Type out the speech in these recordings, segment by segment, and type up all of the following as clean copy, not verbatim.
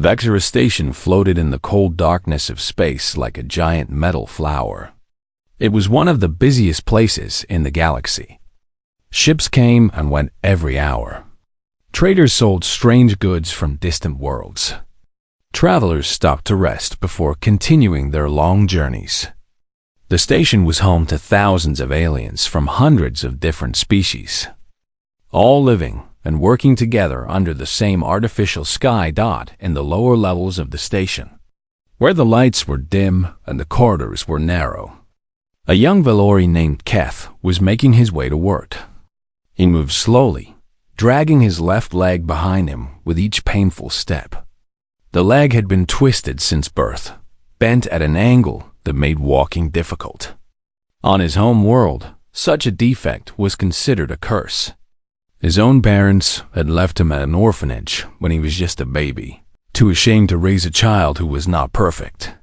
Vexera Station floated in the cold darkness of space like a giant metal flower. It was one of the busiest places in the galaxy. Ships came and went every hour. Traders sold strange goods from distant worlds. Travelers stopped to rest before continuing their long journeys. The station was home to thousands of aliens from hundreds of different species, all living and working together under the same artificial sky dot in the lower levels of the station, where the lights were dim and the corridors were narrow. A young Valori named Keth was making his way to work. He moved slowly, dragging his left leg behind him with each painful step. The leg had been twisted since birth, bent at an angle that made walking difficult. On his home world, such a defect was considered a curse. His own parents had left him at an orphanage when he was just a baby, too ashamed to raise a child who was not perfect.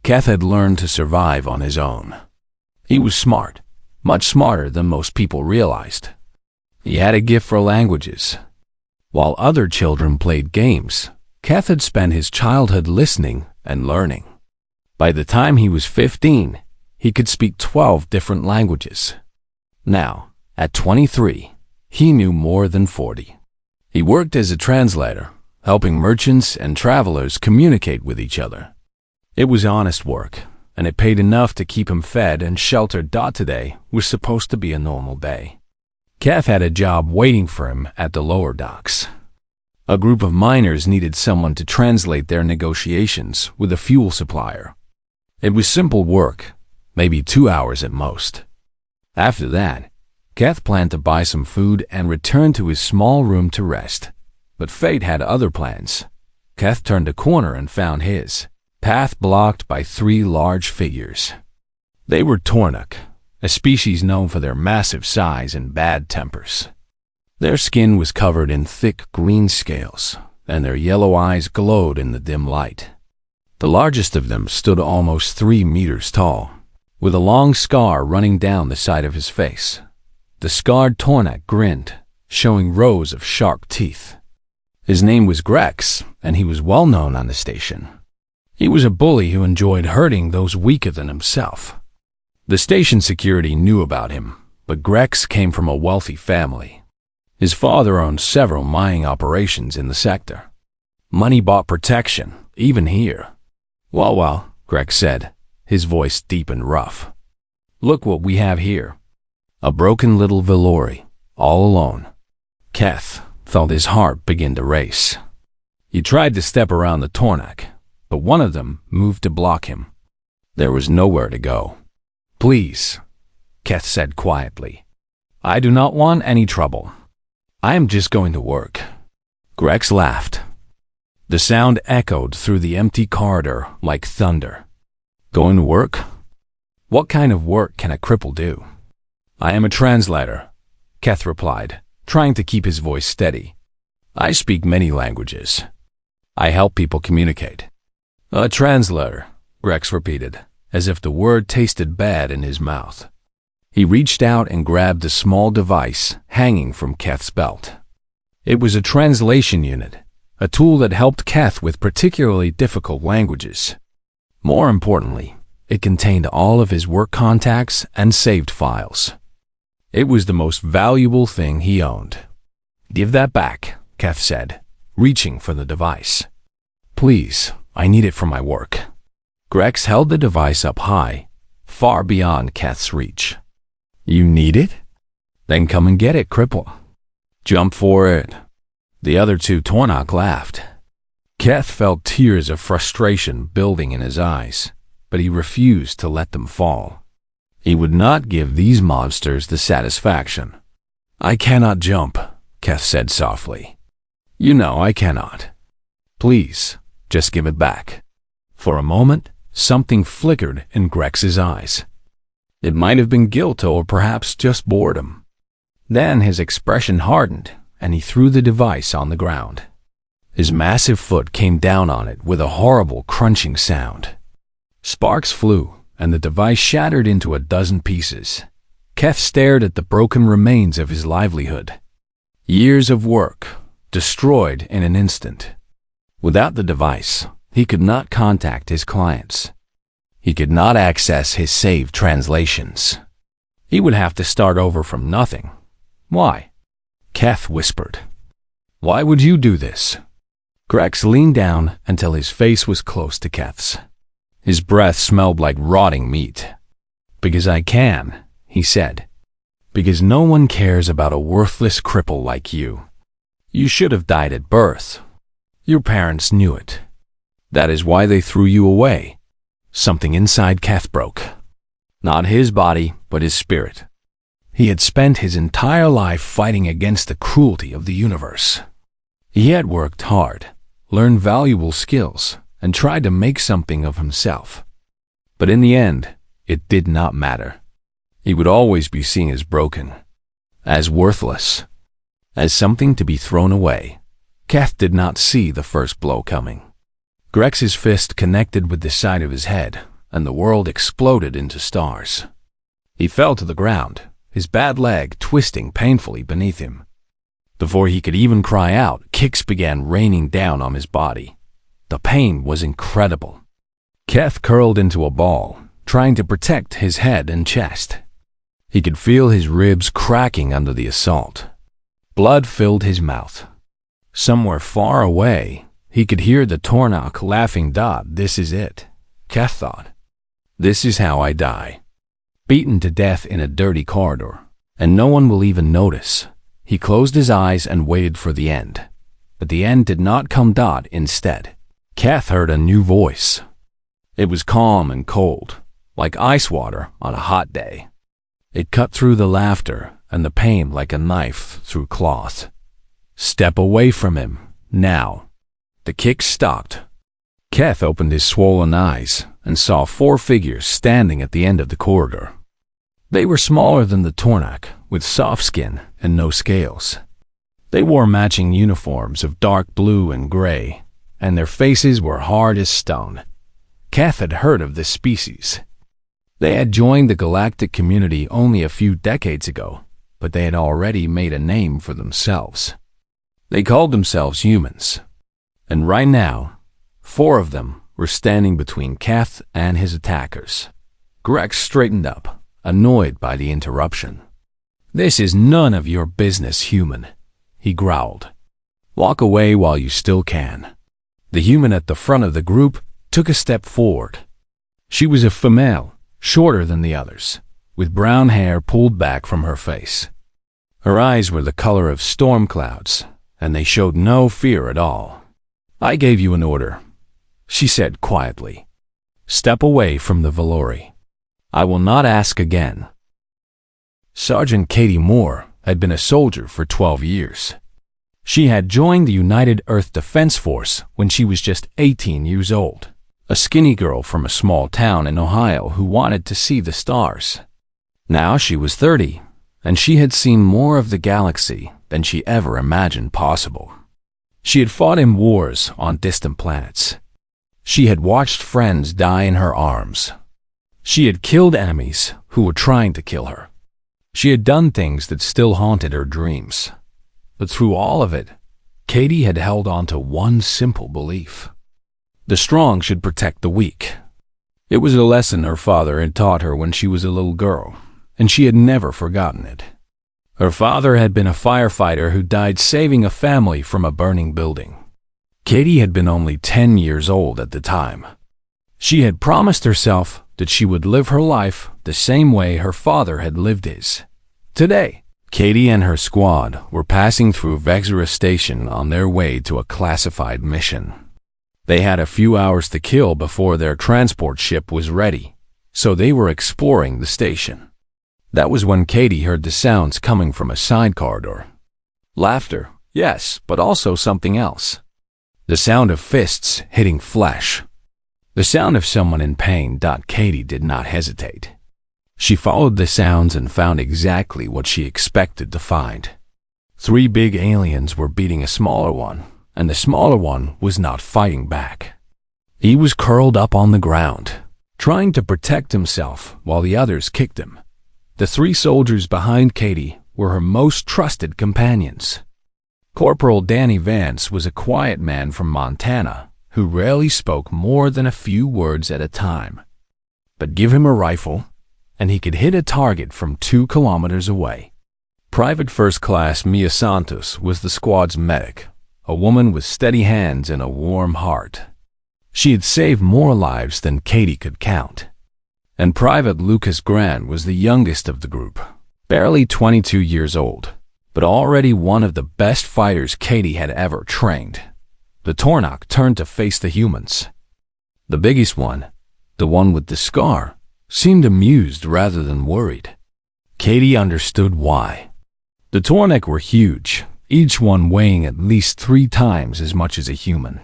Keth had learned to survive on his own. He was smart, much smarter than most people realized. He had a gift for languages. While other children played games, Keth had spent his childhood listening and learning. By the time he was 15, he could speak 12 different languages. Now, at 23, he knew more than 40. He worked as a translator, helping merchants and travelers communicate with each other. It was honest work, and it paid enough to keep him fed and sheltered. Today was supposed to be a normal day. Keth had a job waiting for him at the lower docks. A group of miners needed someone to translate their negotiations with a fuel supplier. It was simple work, maybe 2 hours at most. After that, Keth planned to buy some food and return to his small room to rest. But fate had other plans. Keth turned a corner and found his path blocked by 3 large figures. They were Tornuk, a species known for their massive size and bad tempers. Their skin was covered in thick green scales, and their yellow eyes glowed in the dim light. The largest of them stood almost 3 meters tall, with a long scar running down the side of his face. The scarred Tornuk grinned, showing rows of sharp teeth. His name was Grex, and he was well known on the station. He was a bully who enjoyed hurting those weaker than himself. The station security knew about him, but Grex came from a wealthy family. His father owned several mining operations in the sector. Money bought protection, even here. Well, Grex said, his voice deep and rough. Look what we have here. A broken little Valori, all alone. Keth felt his heart begin to race. He tried to step around the Tornuk, but one of them moved to block him. There was nowhere to go. Please, Keth said quietly. I do not want any trouble. I am just going to work. Grex laughed. The sound echoed through the empty corridor like thunder. Going to work? What kind of work can a cripple do? I am a translator, Keth replied, trying to keep his voice steady. I speak many languages. I help people communicate. A translator, Grex repeated, as if the word tasted bad in his mouth. He reached out and grabbed a small device hanging from Keth's belt. It was a translation unit, a tool that helped Keth with particularly difficult languages. More importantly, it contained all of his work contacts and saved files. It was the most valuable thing he owned. Give that back, Keth said, reaching for the device. Please, I need it for my work. Grex held the device up high, far beyond Keth's reach. You need it? Then come and get it, cripple. Jump for it. The other 2 Tornuk laughed. Keth felt tears of frustration building in his eyes, but he refused to let them fall. He would not give these monsters the satisfaction. I cannot jump, Keth said softly. You know I cannot. Please, just give it back. For a moment, something flickered in Grex's eyes. It might have been guilt or perhaps just boredom. Then his expression hardened, and he threw the device on the ground. His massive foot came down on it with a horrible crunching sound. Sparks flew, and the device shattered into a dozen pieces. Keth stared at the broken remains of his livelihood. Years of work, destroyed in an instant. Without the device, he could not contact his clients. He could not access his saved translations. He would have to start over from nothing. Why? Keth whispered. Why would you do this? Grex leaned down until his face was close to Keth's. His breath smelled like rotting meat. Because I can, he said. Because no one cares about a worthless cripple like you. You should have died at birth. Your parents knew it. That is why they threw you away. Something inside Keth broke. Not his body, but his spirit. He had spent his entire life fighting against the cruelty of the universe. He had worked hard, learned valuable skills, and tried to make something of himself. But in the end, it did not matter. He would always be seen as broken, as worthless, as something to be thrown away. Keth did not see the first blow coming. Grex's fist connected with the side of his head, and the world exploded into stars. He fell to the ground, his bad leg twisting painfully beneath him. Before he could even cry out, kicks began raining down on his body. The pain was incredible. Keth curled into a ball, trying to protect his head and chest. He could feel his ribs cracking under the assault. Blood filled his mouth. Somewhere far away, he could hear the Tornok laughing. This is it, Keth thought. This is how I die. Beaten to death in a dirty corridor, and no one will even notice. He closed his eyes and waited for the end. But the end did not come. Instead, Keth heard a new voice. It was calm and cold, like ice water on a hot day. It cut through the laughter and the pain like a knife through cloth. Step away from him, now. The kick stopped. Keth opened his swollen eyes and saw 4 figures standing at the end of the corridor. They were smaller than the Tornok, with soft skin and no scales. They wore matching uniforms of dark blue and gray, and their faces were hard as stone. Keth had heard of this species. They had joined the galactic community only a few decades ago, but they had already made a name for themselves. They called themselves humans. And right now, 4 of them were standing between Keth and his attackers. Grex straightened up, annoyed by the interruption. This is none of your business, human, he growled. Walk away while you still can. The human at the front of the group took a step forward. She was a female, shorter than the others, with brown hair pulled back from her face. Her eyes were the color of storm clouds, and they showed no fear at all. I gave you an order, she said quietly. Step away from the Valori. I will not ask again. Sergeant Katie Moore had been a soldier for 12 years. She had joined the United Earth Defense Force when she was just 18 years old, a skinny girl from a small town in Ohio who wanted to see the stars. Now she was 30, and she had seen more of the galaxy than she ever imagined possible. She had fought in wars on distant planets. She had watched friends die in her arms. She had killed enemies who were trying to kill her. She had done things that still haunted her dreams. But through all of it, Katie had held on to one simple belief. The strong should protect the weak. It was a lesson her father had taught her when she was a little girl, and she had never forgotten it. Her father had been a firefighter who died saving a family from a burning building. Katie had been only 10 years old at the time. She had promised herself that she would live her life the same way her father had lived his. Today, Katie and her squad were passing through Vexera Station on their way to a classified mission. They had a few hours to kill before their transport ship was ready, so they were exploring the station. That was when Katie heard the sounds coming from a side corridor. Laughter, yes, but also something else. The sound of fists hitting flesh. The sound of someone in pain. Katie did not hesitate. She followed the sounds and found exactly what she expected to find. 3 big aliens were beating a smaller one, and the smaller one was not fighting back. He was curled up on the ground, trying to protect himself while the others kicked him. The 3 soldiers behind Katie were her most trusted companions. Corporal Danny Vance was a quiet man from Montana who rarely spoke more than a few words at a time. But give him a rifle, and he could hit a target from 2 kilometers away. Private First Class Mia Santos was the squad's medic, a woman with steady hands and a warm heart. She had saved more lives than Katie could count. And Private Lucas Grant was the youngest of the group, barely 22 years old, but already one of the best fighters Katie had ever trained. The Tornaq turned to face the humans. The biggest one, the one with the scar, seemed amused rather than worried. Katie understood why. The Tornaq were huge, each one weighing at least 3 times as much as a human.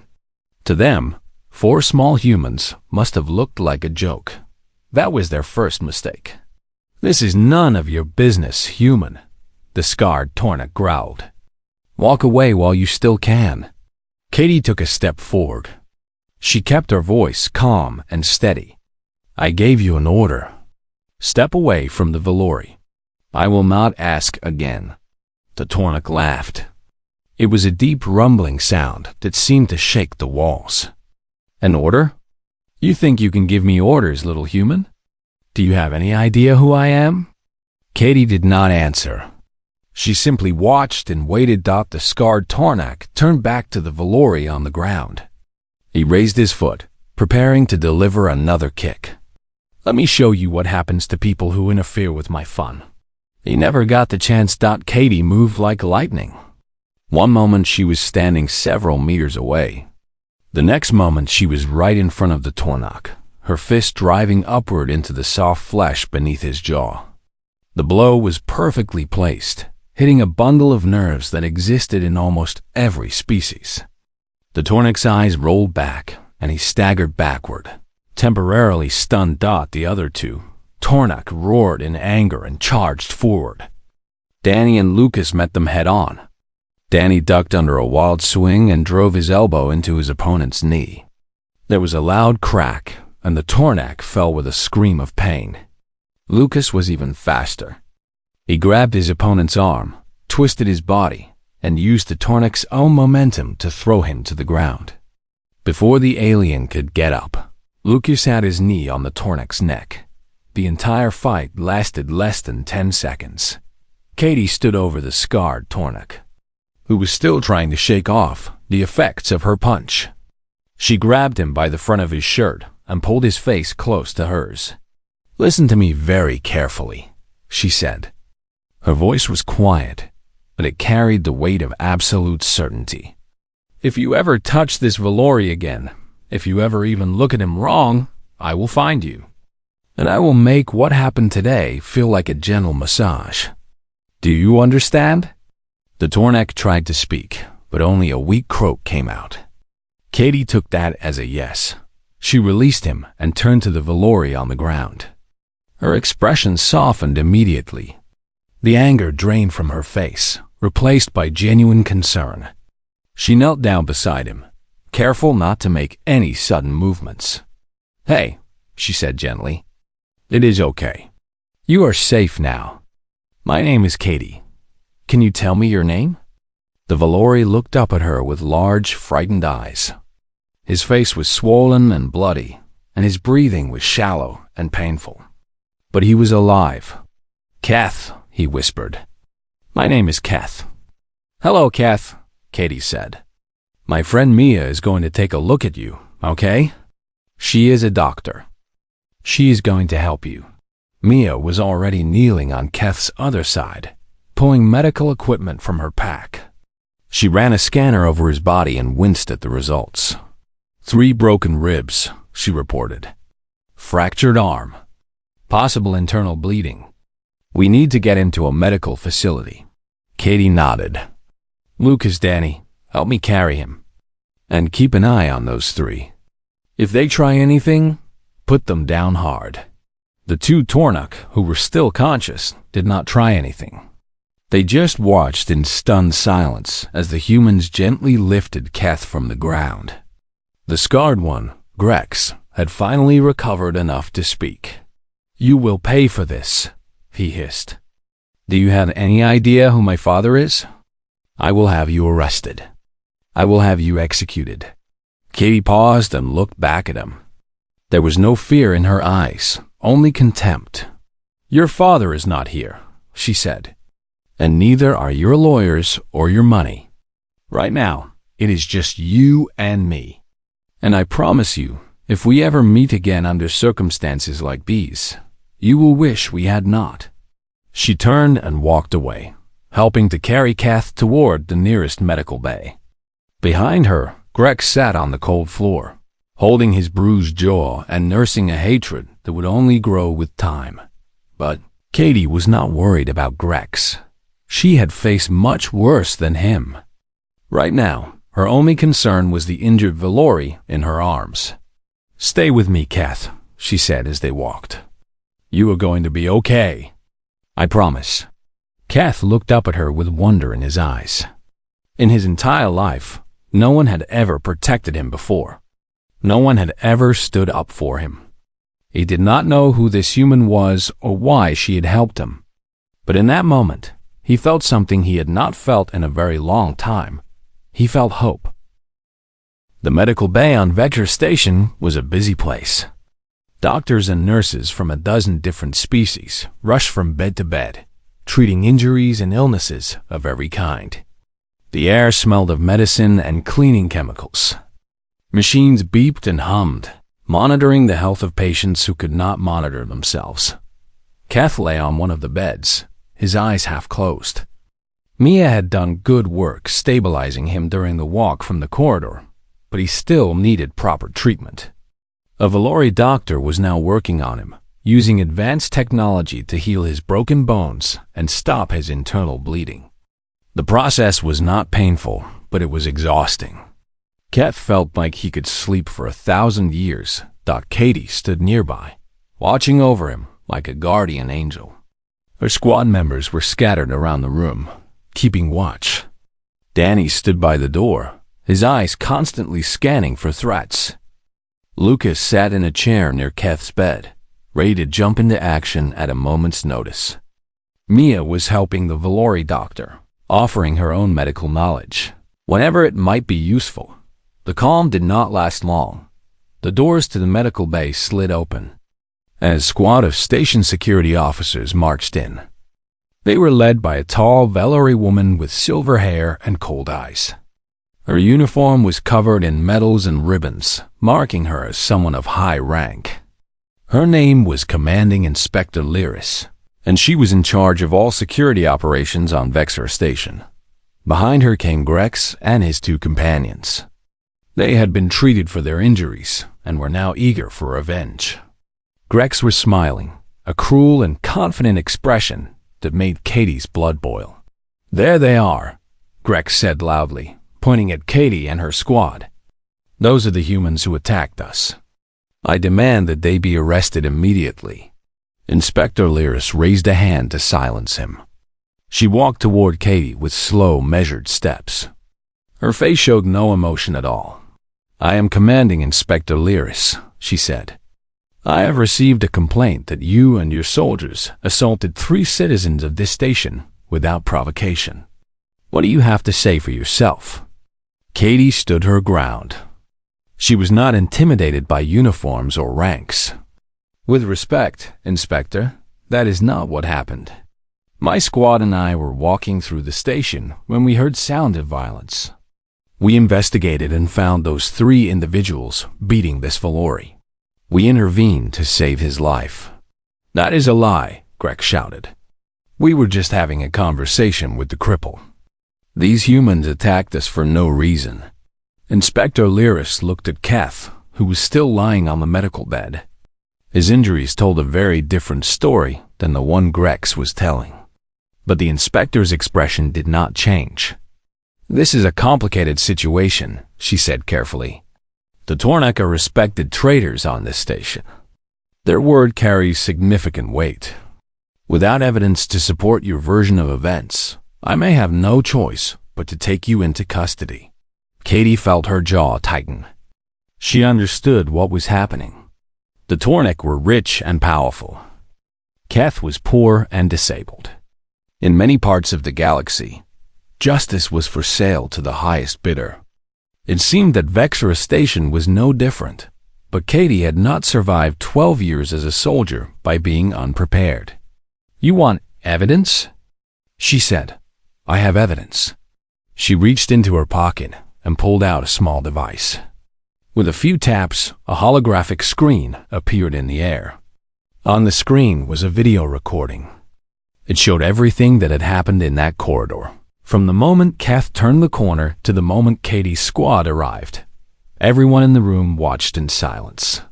To them, 4 small humans must have looked like a joke. That was their first mistake. "This is none of your business, human," the scarred Tornaq growled. "Walk away while you still can." Katie took a step forward. She kept her voice calm and steady. "I gave you an order. Step away from the Valori. I will not ask again." The Tornaq laughed. It was a deep rumbling sound that seemed to shake the walls. "An order? You think you can give me orders, little human? Do you have any idea who I am?" Katie did not answer. She simply watched and waited. The scarred Tornaq turned back to the Valori on the ground. He raised his foot, preparing to deliver another kick. "Let me show you what happens to people who interfere with my fun." He never got the chance. Katie moved like lightning. One moment she was standing several meters away. The next moment she was right in front of the Tornaq, her fist driving upward into the soft flesh beneath his jaw. The blow was perfectly placed, hitting a bundle of nerves that existed in almost every species. The Tornaq's eyes rolled back, and he staggered backward, temporarily stunned. The other 2 Tornaq roared in anger and charged forward. Danny and Lucas met them head-on. Danny ducked under a wild swing and drove his elbow into his opponent's knee. There was a loud crack, and the Tornaq fell with a scream of pain. Lucas was even faster. He grabbed his opponent's arm, twisted his body, and used the Tornaq's own momentum to throw him to the ground. Before the alien could get up, Lucas had his knee on the Tornaq's neck. The entire fight lasted less than 10 seconds. Katie stood over the scarred Tornaq, who was still trying to shake off the effects of her punch. She grabbed him by the front of his shirt and pulled his face close to hers. "Listen to me very carefully," she said. Her voice was quiet, but it carried the weight of absolute certainty. "If you ever touch this Valori again, if you ever even look at him wrong, I will find you. And I will make what happened today feel like a gentle massage. Do you understand?" The Tornaq tried to speak, but only a weak croak came out. Katie took that as a yes. She released him and turned to the Valori on the ground. Her expression softened immediately. The anger drained from her face, replaced by genuine concern. She knelt down beside him, careful not to make any sudden movements. "Hey," she said gently. "It is okay. You are safe now. My name is Katie. Can you tell me your name?" The Valori looked up at her with large, frightened eyes. His face was swollen and bloody, and his breathing was shallow and painful. But he was alive. "Keth," he whispered. "My name is Keth." "Hello, Keth," Katie said. "My friend Mia is going to take a look at you, okay? She is a doctor. She is going to help you." Mia was already kneeling on Keth's other side, pulling medical equipment from her pack. She ran a scanner over his body and winced at the results. 3 broken ribs, she reported. Fractured arm. Possible internal bleeding. "We need to get him to a medical facility." Katie nodded. "Lucas, Danny, help me carry him. And keep an eye on those 3. If they try anything, put them down hard." The 2 Tornaq, who were still conscious, did not try anything. They just watched in stunned silence as the humans gently lifted Keth from the ground. The scarred one, Grex, had finally recovered enough to speak. "You will pay for this," he hissed. "Do you have any idea who my father is?" I will have you arrested. I will have you executed." Katie paused and looked back at him. There was no fear in her eyes, only contempt. "Your father is not here," she said, "and neither are your lawyers or your money. Right now, it is just you and me. And I promise you, if we ever meet again under circumstances like these, you will wish we had not." She turned and walked away, helping to carry Kath toward the nearest medical bay. Behind her, Greg sat on the cold floor, holding his bruised jaw and nursing a hatred that would only grow with time. But Katie was not worried about Grex. She had faced much worse than him. Right now, her only concern was the injured Valori in her arms. "Stay with me, Kath," she said as they walked. "You are going to be okay. I promise." Kath looked up at her with wonder in his eyes. In his entire life, no one had ever protected him before. No one had ever stood up for him. He did not know who this human was or why she had helped him. But in that moment, he felt something he had not felt in a very long time. He felt hope. The medical bay on Vector Station was a busy place. Doctors and nurses from a dozen different species rushed from bed to bed, treating injuries and illnesses of every kind. The air smelled of medicine and cleaning chemicals. Machines beeped and hummed, monitoring the health of patients who could not monitor themselves. Kath lay on one of the beds, his eyes half closed. Mia had done good work stabilizing him during the walk from the corridor, but he still needed proper treatment. A Valori doctor was now working on him, using advanced technology to heal his broken bones and stop his internal bleeding. The process was not painful, but it was exhausting. Kath felt like he could sleep for 1,000 years. Katie stood nearby, watching over him like a guardian angel. Her squad members were scattered around the room, keeping watch. Danny stood by the door, his eyes constantly scanning for threats. Lucas sat in a chair near Kath's bed, ready to jump into action at a moment's notice. Mia was helping the Valori doctor, offering her own medical knowledge, whenever it might be useful. The calm did not last long. The doors to the medical bay slid open, and a squad of station security officers marched in. They were led by a tall Valori woman with silver hair and cold eyes. Her uniform was covered in medals and ribbons, marking her as someone of high rank. Her name was Commanding Inspector Lyris, and she was in charge of all security operations on Vexor Station. Behind her came Grex and his two companions. They had been treated for their injuries and were now eager for revenge. Grex was smiling, a cruel and confident expression that made Katie's blood boil. "There they are," Grex said loudly, pointing at Katie and her squad. "Those are the humans who attacked us. I demand that they be arrested immediately." Inspector Lyris raised a hand to silence him. She walked toward Katie with slow, measured steps. Her face showed no emotion at all. "I am Commanding Inspector Lyris," she said. "I have received a complaint that you and your soldiers assaulted 3 citizens of this station without provocation. What do you have to say for yourself?" Katie stood her ground. She was not intimidated by uniforms or ranks. "With respect, Inspector, that is not what happened. My squad and I were walking through the station when we heard sound of violence. We investigated and found those 3 individuals beating this Valori. We intervened to save his life." "That is a lie," Greg shouted. "We were just having a conversation with the cripple. These humans attacked us for no reason." Inspector Lyris looked at Kath, who was still lying on the medical bed. His injuries told a very different story than the one Grex was telling. But the inspector's expression did not change. "This is a complicated situation," she said carefully. "The Tornak are respected traders on this station. Their word carries significant weight. Without evidence to support your version of events, I may have no choice but to take you into custody." Katie felt her jaw tighten. She understood what was happening. The Tornak were rich and powerful. Kath was poor and disabled. In many parts of the galaxy, Justice was for sale to the highest bidder. It seemed that Vexera Station was no different, but Katie had not survived 12 years as a soldier by being unprepared. "You want evidence?" she said. "I have evidence." She reached into her pocket and pulled out a small device. With a few taps, a holographic screen appeared in the air. On the screen was a video recording. It showed everything that had happened in that corridor, from the moment Kath turned the corner to the moment Katie's squad arrived. Everyone in the room watched in silence.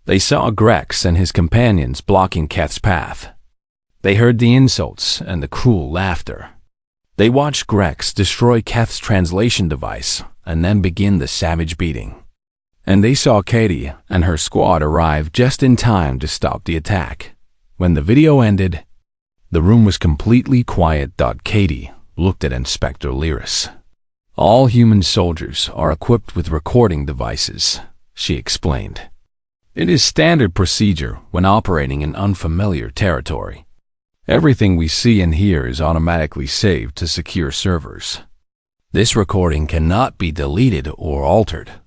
They saw Grex and his companions blocking Kath's path. They heard the insults and the cruel laughter. They watched Grex destroy Kath's translation device and then begin the savage beating. And they saw Katie and her squad arrive just in time to stop the attack. When the video ended, the room was completely quiet. Katie looked at Inspector Lyris. "All human soldiers are equipped with recording devices," she explained. "It is standard procedure when operating in unfamiliar territory. Everything we see and hear is automatically saved to secure servers. This recording cannot be deleted or altered.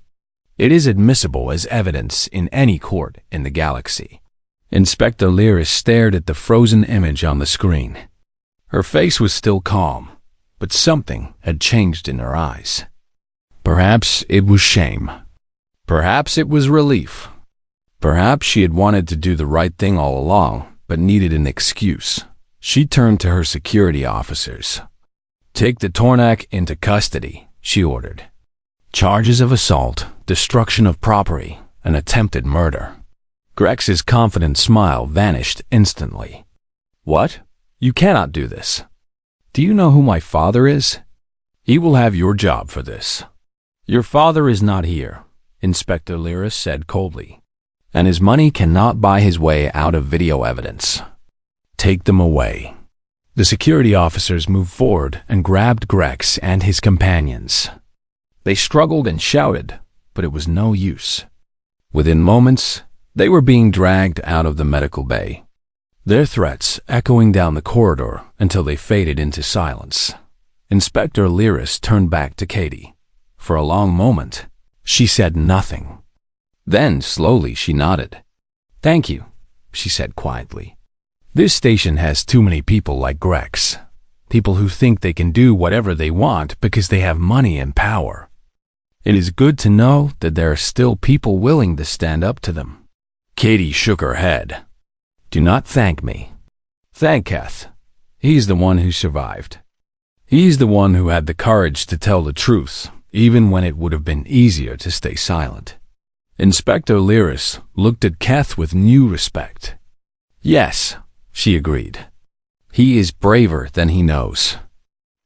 It is admissible as evidence in any court in the galaxy." Inspector Lyris stared at the frozen image on the screen. Her face was still calm, but something had changed in her eyes. Perhaps it was shame. Perhaps it was relief. Perhaps she had wanted to do the right thing all along, but needed an excuse. She turned to her security officers. "Take the Tornak into custody," she ordered. "Charges of assault, destruction of property, and attempted murder." Grex's confident smile vanished instantly. "What? You cannot do this. Do you know who my father is? He will have your job for this." "Your father is not here," Inspector Lyris said coldly, "and his money cannot buy his way out of video evidence. Take them away." The security officers moved forward and grabbed Grex and his companions. They struggled and shouted, but it was no use. Within moments, they were being dragged out of the medical bay, their threats echoing down the corridor until they faded into silence. Inspector Lyris turned back to Katie. For a long moment, she said nothing. Then, slowly, she nodded. "Thank you," she said quietly. "This station has too many people like Grex. People who think they can do whatever they want because they have money and power. It is good to know that there are still people willing to stand up to them." Katie shook her head. "Do not thank me. Thank Keth. He's the one who survived. He's the one who had the courage to tell the truth, even when it would have been easier to stay silent." Inspector Lyris looked at Keth with new respect. "Yes," she agreed. "He is braver than he knows."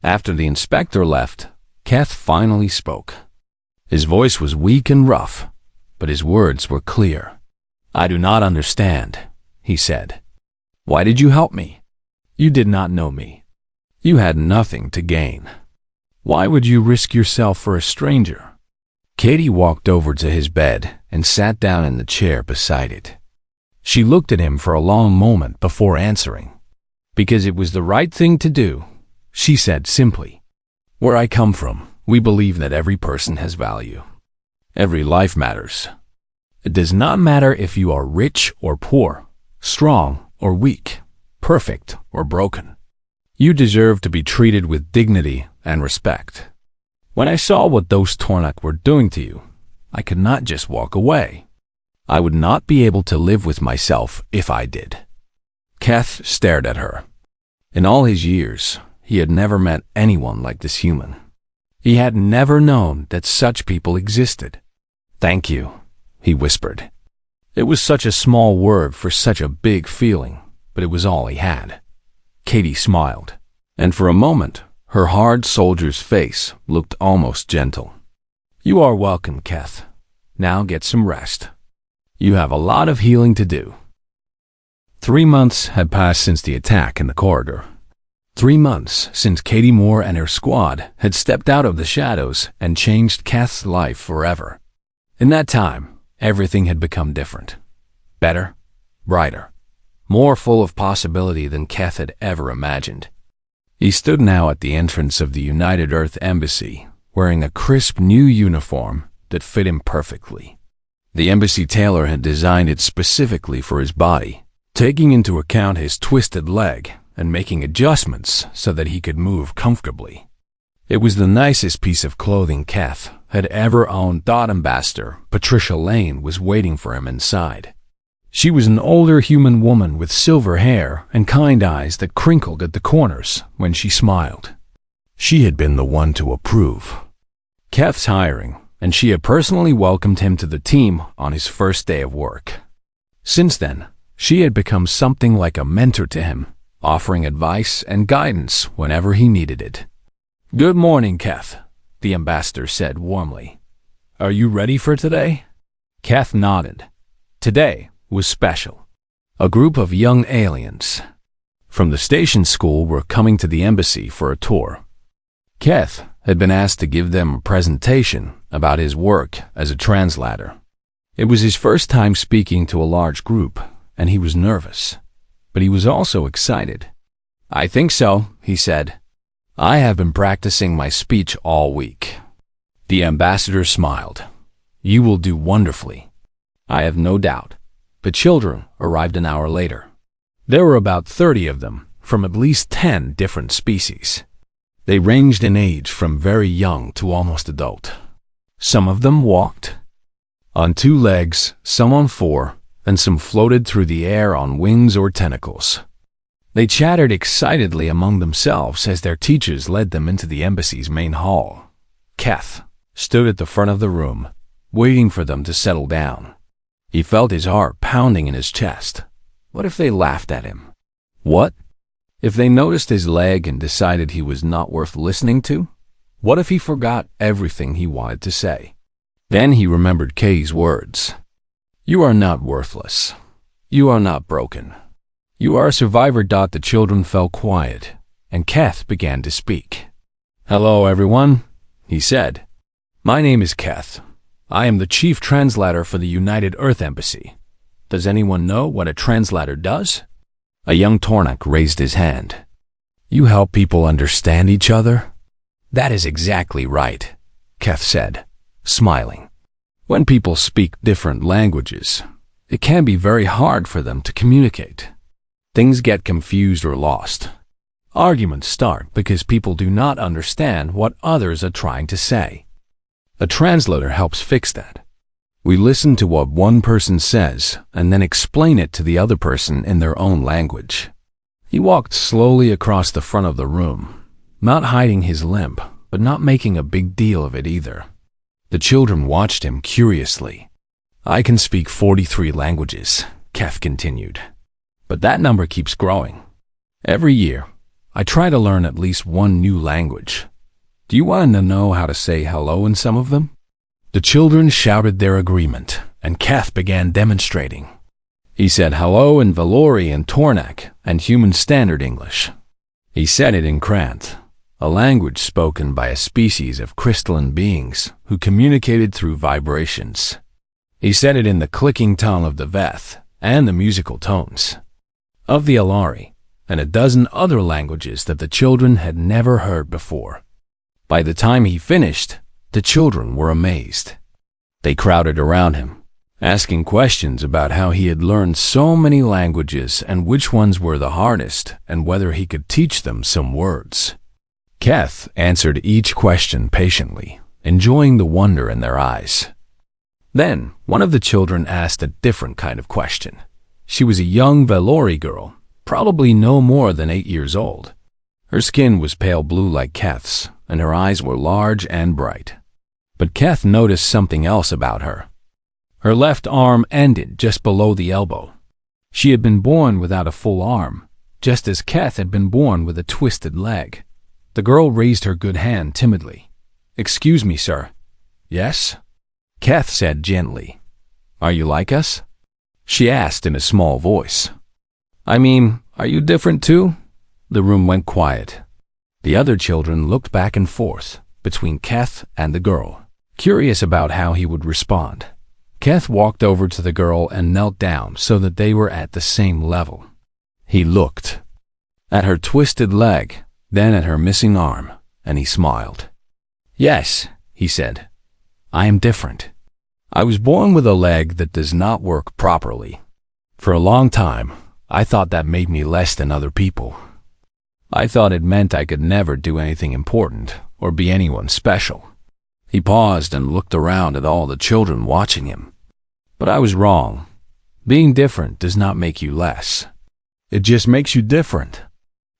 After the inspector left, Keth finally spoke. His voice was weak and rough, but his words were clear. "I do not understand," he said. "Why did you help me? You did not know me. You had nothing to gain. Why would you risk yourself for a stranger?" Katie walked over to his bed and sat down in the chair beside it. She looked at him for a long moment before answering. "Because it was the right thing to do," she said simply. "Where I come from, we believe that every person has value. Every life matters. It does not matter if you are rich or poor, strong or weak, perfect or broken. You deserve to be treated with dignity and respect. When I saw what those Tornak were doing to you, I could not just walk away. I would not be able to live with myself if I did." Keth stared at her. In all his years, he had never met anyone like this human. He had never known that such people existed. "Thank you," he whispered. It was such a small word for such a big feeling, but it was all he had. Katie smiled, and for a moment, her hard soldier's face looked almost gentle. "You are welcome, Keth. Now get some rest. You have a lot of healing to do." 3 months had passed since the attack in the corridor. 3 months since Katie Moore and her squad had stepped out of the shadows and changed Keth's life forever. In that time, everything had become different. Better, brighter, more full of possibility than Keth had ever imagined. He stood now at the entrance of the United Earth Embassy, wearing a crisp new uniform that fit him perfectly. The embassy tailor had designed it specifically for his body, taking into account his twisted leg and making adjustments so that he could move comfortably. It was the nicest piece of clothing Kath had ever owned. Ambassador Patricia Lane was waiting for him inside. She was an older human woman with silver hair and kind eyes that crinkled at the corners when she smiled. She had been the one to approve Kath's hiring, and she had personally welcomed him to the team on his first day of work. Since then, she had become something like a mentor to him, offering advice and guidance whenever he needed it. "Good morning, Kath," the ambassador said warmly. "Are you ready for today?" Kath nodded. Today was special. A group of young aliens from the station school were coming to the embassy for a tour. Kath had been asked to give them a presentation about his work as a translator. It was his first time speaking to a large group, and he was nervous, but he was also excited. "I think so," he said. "I have been practicing my speech all week." The ambassador smiled. "You will do wonderfully, I have no doubt." The children arrived an hour later. There were about 30 of them, from at least 10 different species. They ranged in age from very young to almost adult. Some of them walked on 2 legs, some on 4, and some floated through the air on wings or tentacles. They chattered excitedly among themselves as their teachers led them into the embassy's main hall. Kath stood at the front of the room, waiting for them to settle down. He felt his heart pounding in his chest. What if they laughed at him? What if they noticed his leg and decided he was not worth listening to? What if he forgot everything he wanted to say? Then he remembered Kay's words. "You are not worthless. You are not broken. You are a survivor." The children fell quiet, and Kath began to speak. "Hello, everyone," he said. "My name is Kath. I am the chief translator for the United Earth Embassy. Does anyone know what a translator does?" A young Tornak raised his hand. "You help people understand each other?" "That is exactly right," Kath said, smiling. "When people speak different languages, it can be very hard for them to communicate. Things get confused or lost. Arguments start because people do not understand what others are trying to say. A translator helps fix that. We listen to what one person says and then explain it to the other person in their own language." He walked slowly across the front of the room, not hiding his limp, but not making a big deal of it either. The children watched him curiously. "I can speak 43 languages, Kath continued. "But that number keeps growing. Every year, I try to learn at least one new language. Do you want to know how to say hello in some of them?" The children shouted their agreement, and Kath began demonstrating. He said hello in Valori and Tornak and Human Standard English. He said it in Krant, a language spoken by a species of crystalline beings who communicated through vibrations. He said it in the clicking tone of the Veth and the musical tones of the Alari, and a dozen other languages that the children had never heard before. By the time he finished, the children were amazed. They crowded around him, asking questions about how he had learned so many languages and which ones were the hardest and whether he could teach them some words. Kath answered each question patiently, enjoying the wonder in their eyes. Then, one of the children asked a different kind of question. She was a young Valori girl, probably no more than 8 years old. Her skin was pale blue like Kath's, and her eyes were large and bright. But Kath noticed something else about her. Her left arm ended just below the elbow. She had been born without a full arm, just as Kath had been born with a twisted leg. The girl raised her good hand timidly. "Excuse me, sir." "Yes?" Kath said gently. "Are you like us?" she asked in a small voice. "I mean, are you different too?" The room went quiet. The other children looked back and forth between Kath and the girl, curious about how he would respond. Kath walked over to the girl and knelt down so that they were at the same level. He looked at her twisted leg, then at her missing arm, and he smiled. "Yes," he said, "I am different. I was born with a leg that does not work properly. For a long time, I thought that made me less than other people. I thought it meant I could never do anything important or be anyone special." He paused and looked around at all the children watching him. "But I was wrong. Being different does not make you less. It just makes you different.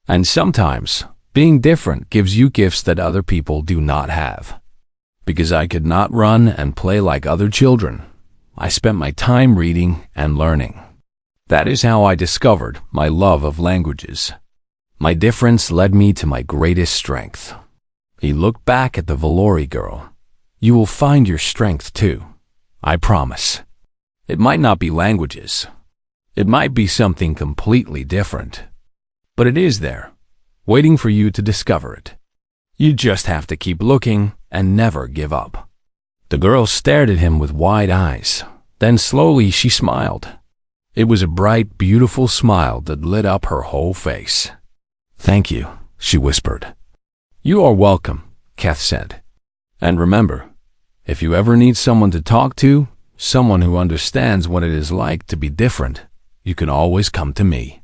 And sometimes, being different gives you gifts that other people do not have. Because I could not run and play like other children, I spent my time reading and learning. That is how I discovered my love of languages. My difference led me to my greatest strength." He looked back at the Valori girl. "You will find your strength too, I promise. It might not be languages. It might be something completely different. But it is there, waiting for you to discover it. You just have to keep looking and never give up." The girl stared at him with wide eyes. Then slowly she smiled. It was a bright, beautiful smile that lit up her whole face. "Thank you," she whispered. "You are welcome," Keth said. "And remember, if you ever need someone to talk to, someone who understands what it is like to be different, you can always come to me.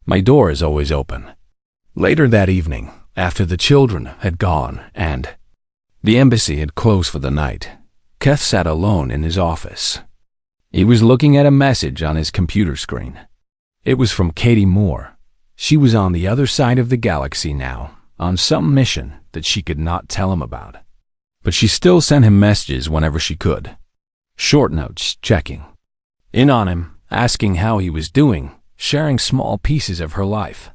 My door is always open." Later that evening, after the children had gone and the embassy had closed for the night, Keth sat alone in his office. He was looking at a message on his computer screen. It was from Katie Moore. She was on the other side of the galaxy now, on some mission that she could not tell him about. But she still sent him messages whenever she could. Short notes, checking in on him, asking how he was doing, sharing small pieces of her life.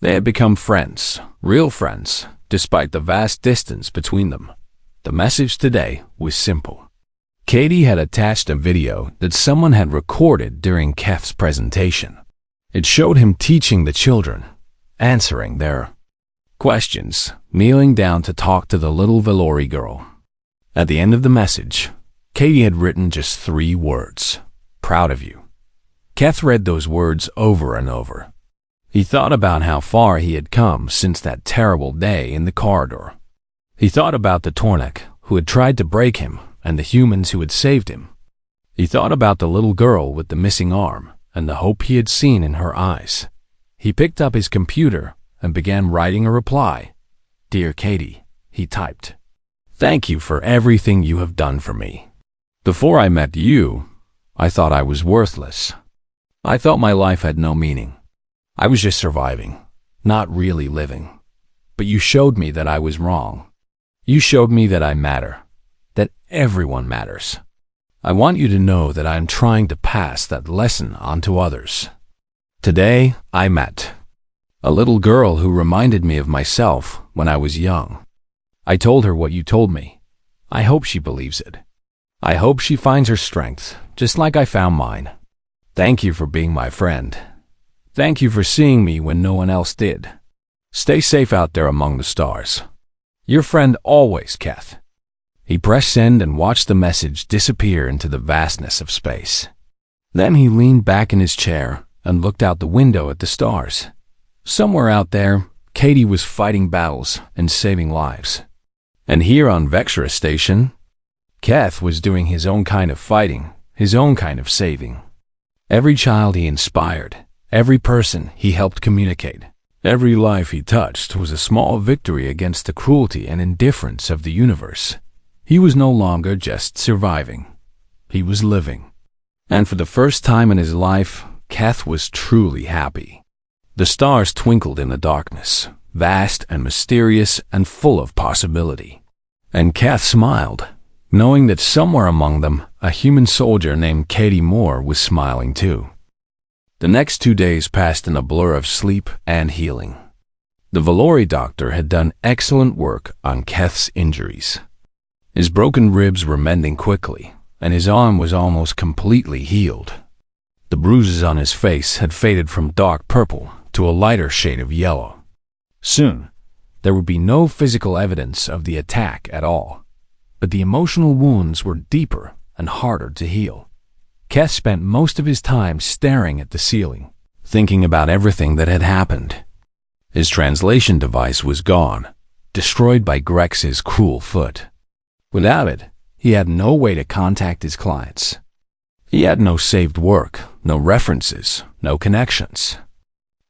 They had become friends, real friends, despite the vast distance between them. The message today was simple. Katie had attached a video that someone had recorded during Keth's presentation. It showed him teaching the children, answering their questions, kneeling down to talk to the little Valori girl. At the end of the message, Katie had written just 3 words: "Proud of you." Keth read those words over and over. He thought about how far he had come since that terrible day in the corridor. He thought about the Tornik who had tried to break him and the humans who had saved him. He thought about the little girl with the missing arm and the hope he had seen in her eyes. He picked up his computer and began writing a reply. "Dear Katie," he typed. "Thank you for everything you have done for me. Before I met you, I thought I was worthless. I thought my life had no meaning. I was just surviving, not really living. But you showed me that I was wrong. You showed me that I matter, that everyone matters. I want you to know that I am trying to pass that lesson on to others." Today, I met a little girl who reminded me of myself when I was young. I told her what you told me. I hope she believes it. I hope she finds her strength, just like I found mine. Thank you for being my friend. Thank you for seeing me when no one else did. Stay safe out there among the stars. Your friend always, Keth. He pressed send and watched the message disappear into the vastness of space. Then he leaned back in his chair and looked out the window at the stars. Somewhere out there, Katie was fighting battles and saving lives. And here on Vextra Station, Keth was doing his own kind of fighting, his own kind of saving. Every child he inspired, every person he helped communicate, every life he touched was a small victory against the cruelty and indifference of the universe. He was no longer just surviving. He was living. And for the first time in his life, Keth was truly happy. The stars twinkled in the darkness, vast and mysterious and full of possibility. And Keth smiled, knowing that somewhere among them, a human soldier named Katie Moore was smiling too. The next 2 days passed in a blur of sleep and healing. The Valori doctor had done excellent work on Keth's injuries. His broken ribs were mending quickly, and his arm was almost completely healed. The bruises on his face had faded from dark purple to a lighter shade of yellow. Soon, there would be no physical evidence of the attack at all. But the emotional wounds were deeper and harder to heal. Keth spent most of his time staring at the ceiling, thinking about everything that had happened. His translation device was gone, destroyed by Grex's cruel foot. Without it, he had no way to contact his clients. He had no saved work, no references, no connections.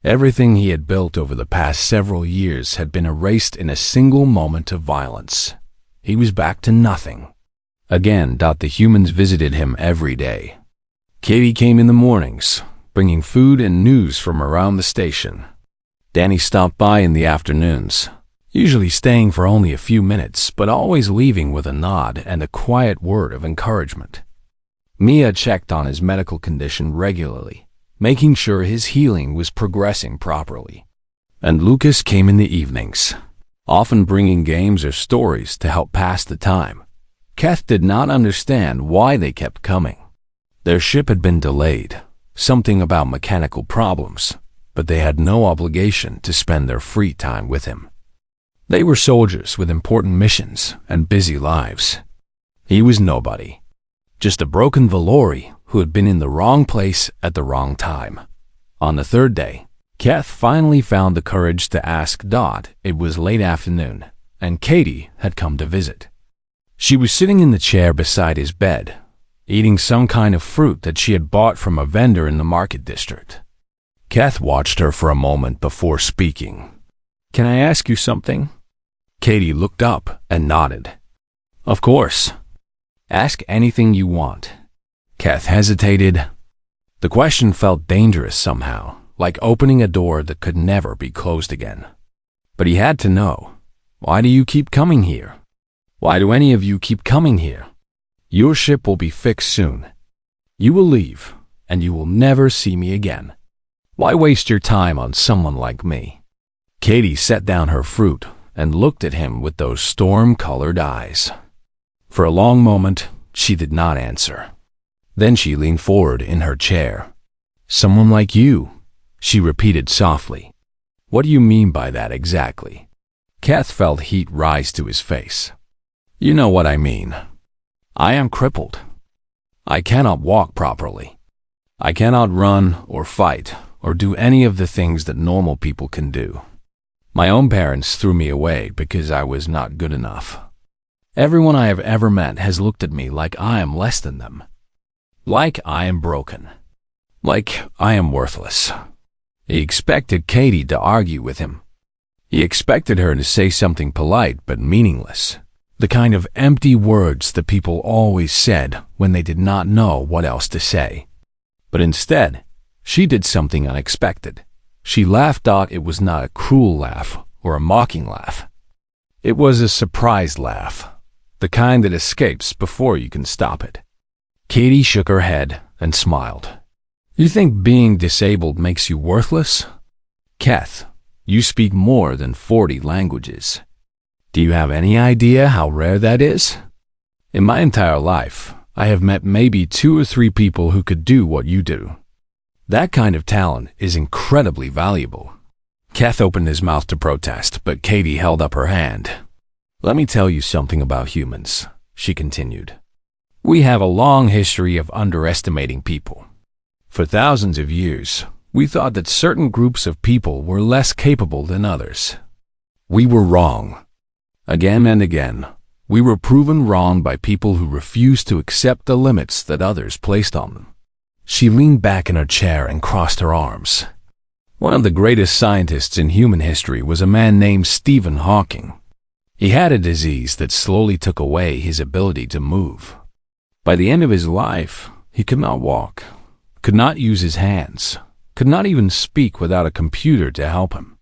Everything he had built over the past several years had been erased in a single moment of violence. He was back to nothing. Again, the humans visited him every day. Katie came in the mornings, bringing food and news from around the station. Danny stopped by in the afternoons, usually staying for only a few minutes, but always leaving with a nod and a quiet word of encouragement. Mia checked on his medical condition regularly, making sure his healing was progressing properly. And Lucas came in the evenings, often bringing games or stories to help pass the time. Keth did not understand why they kept coming. Their ship had been delayed, something about mechanical problems, but they had no obligation to spend their free time with him. They were soldiers with important missions and busy lives. He was nobody, just a broken Valori who had been in the wrong place at the wrong time. On the third day, Keth finally found the courage to ask Dot. It was late afternoon, and Katie had come to visit. She was sitting in the chair beside his bed, eating some kind of fruit that she had bought from a vendor in the market district. Keth watched her for a moment before speaking. "Can I ask you something?" Katie looked up and nodded. "Of course. Ask anything you want." Keth hesitated. The question felt dangerous somehow, like opening a door that could never be closed again. But he had to know. "Why do you keep coming here? Why do any of you keep coming here? Your ship will be fixed soon. You will leave, and you will never see me again. Why waste your time on someone like me?" Katie set down her fruit and looked at him with those storm-colored eyes. For a long moment, she did not answer. Then she leaned forward in her chair. "Someone like you," she repeated softly. "What do you mean by that exactly?" Keth felt heat rise to his face. "You know what I mean. I am crippled. I cannot walk properly. I cannot run or fight or do any of the things that normal people can do. My own parents threw me away because I was not good enough. Everyone I have ever met has looked at me like I am less than them. Like I am broken. Like I am worthless." He expected Katie to argue with him. He expected her to say something polite but meaningless. The kind of empty words that people always said when they did not know what else to say. But instead, she did something unexpected. She laughed. It was not a cruel laugh or a mocking laugh. It was a surprised laugh, the kind that escapes before you can stop it. Katie shook her head and smiled. "You think being disabled makes you worthless? Keth, you speak more than 40 languages. Do you have any idea how rare that is? In my entire life, I have met maybe 2 or 3 people who could do what you do. That kind of talent is incredibly valuable." Keth opened his mouth to protest, but Katie held up her hand. "Let me tell you something about humans," she continued. "We have a long history of underestimating people. For thousands of years, we thought that certain groups of people were less capable than others. We were wrong. Again and again, we were proven wrong by people who refused to accept the limits that others placed on them." She leaned back in her chair and crossed her arms. One of the greatest scientists in human history was a man named Stephen Hawking. He had a disease that slowly took away his ability to move. By the end of his life, he could not walk, could not use his hands, could not even speak without a computer to help him.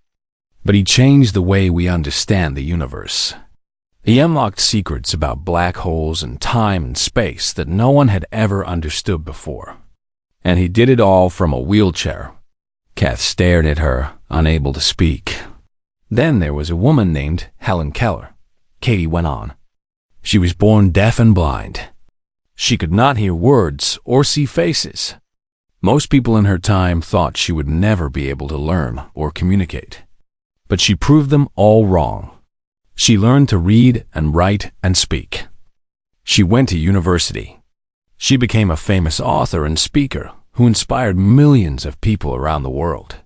But he changed the way we understand the universe. He unlocked secrets about black holes and time and space that no one had ever understood before. And he did it all from a wheelchair. Keth stared at her, unable to speak. Then there was a woman named Helen Keller. Katie went on. She was born deaf and blind. She could not hear words or see faces. Most people in her time thought she would never be able to learn or communicate. But she proved them all wrong. She learned to read and write and speak. She went to university. She became a famous author and speaker who inspired millions of people around the world.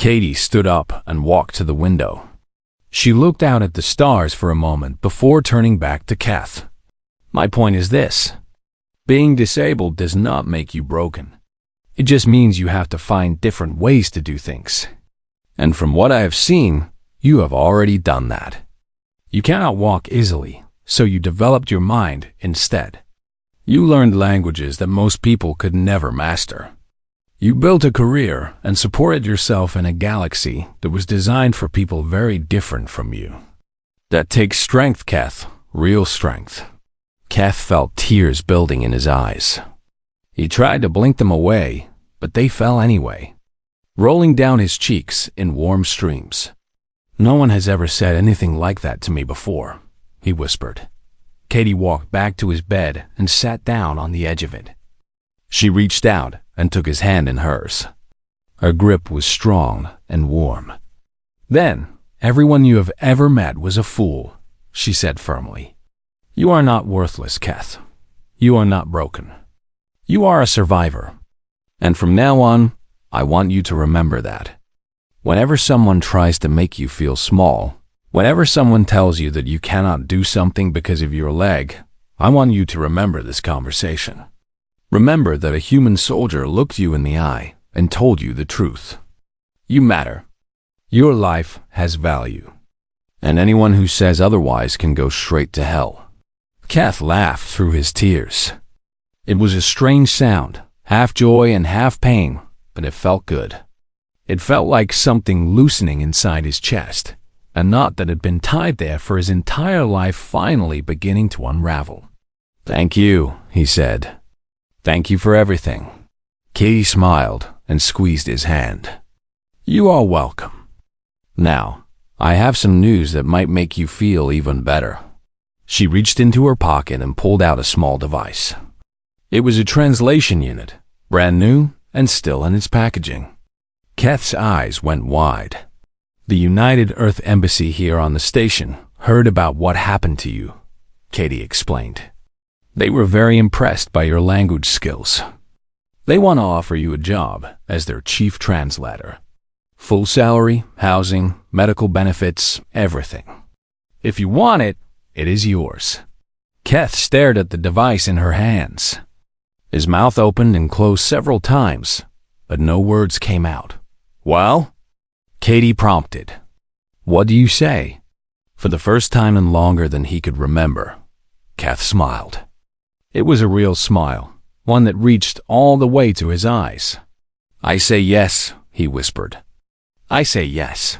Katie stood up and walked to the window. She looked out at the stars for a moment before turning back to Kath. My point is this. Being disabled does not make you broken. It just means you have to find different ways to do things. And from what I have seen, you have already done that. You cannot walk easily, so you developed your mind instead. You learned languages that most people could never master. You built a career and supported yourself in a galaxy that was designed for people very different from you. That takes strength, Kath, real strength. Kath felt tears building in his eyes. He tried to blink them away, but they fell anyway, rolling down his cheeks in warm streams. No one has ever said anything like that to me before, he whispered. Katie walked back to his bed and sat down on the edge of it. She reached out and took his hand in hers. Her grip was strong and warm. Then, everyone you have ever met was a fool, she said firmly. You are not worthless, Kath. You are not broken. You are a survivor. And from now on, I want you to remember that. Whenever someone tries to make you feel small, whenever someone tells you that you cannot do something because of your leg, I want you to remember this conversation. Remember that a human soldier looked you in the eye and told you the truth. You matter. Your life has value. And anyone who says otherwise can go straight to hell. Kath laughed through his tears. It was a strange sound, half joy and half pain, but it felt good. It felt like something loosening inside his chest, a knot that had been tied there for his entire life finally beginning to unravel. Thank you, he said. Thank you for everything. Katie smiled and squeezed his hand. You are welcome. Now, I have some news that might make you feel even better. She reached into her pocket and pulled out a small device. It was a translation unit, brand new and still in its packaging. Kath's eyes went wide. The United Earth Embassy here on the station heard about what happened to you, Katie explained. They were very impressed by your language skills. They want to offer you a job as their chief translator. Full salary, housing, medical benefits, everything. If you want it, it is yours. Kath stared at the device in her hands. His mouth opened and closed several times, but no words came out. Well? Katie prompted. What do you say? For the first time in longer than he could remember, Kath smiled. It was a real smile, one that reached all the way to his eyes. I say yes, he whispered. I say yes.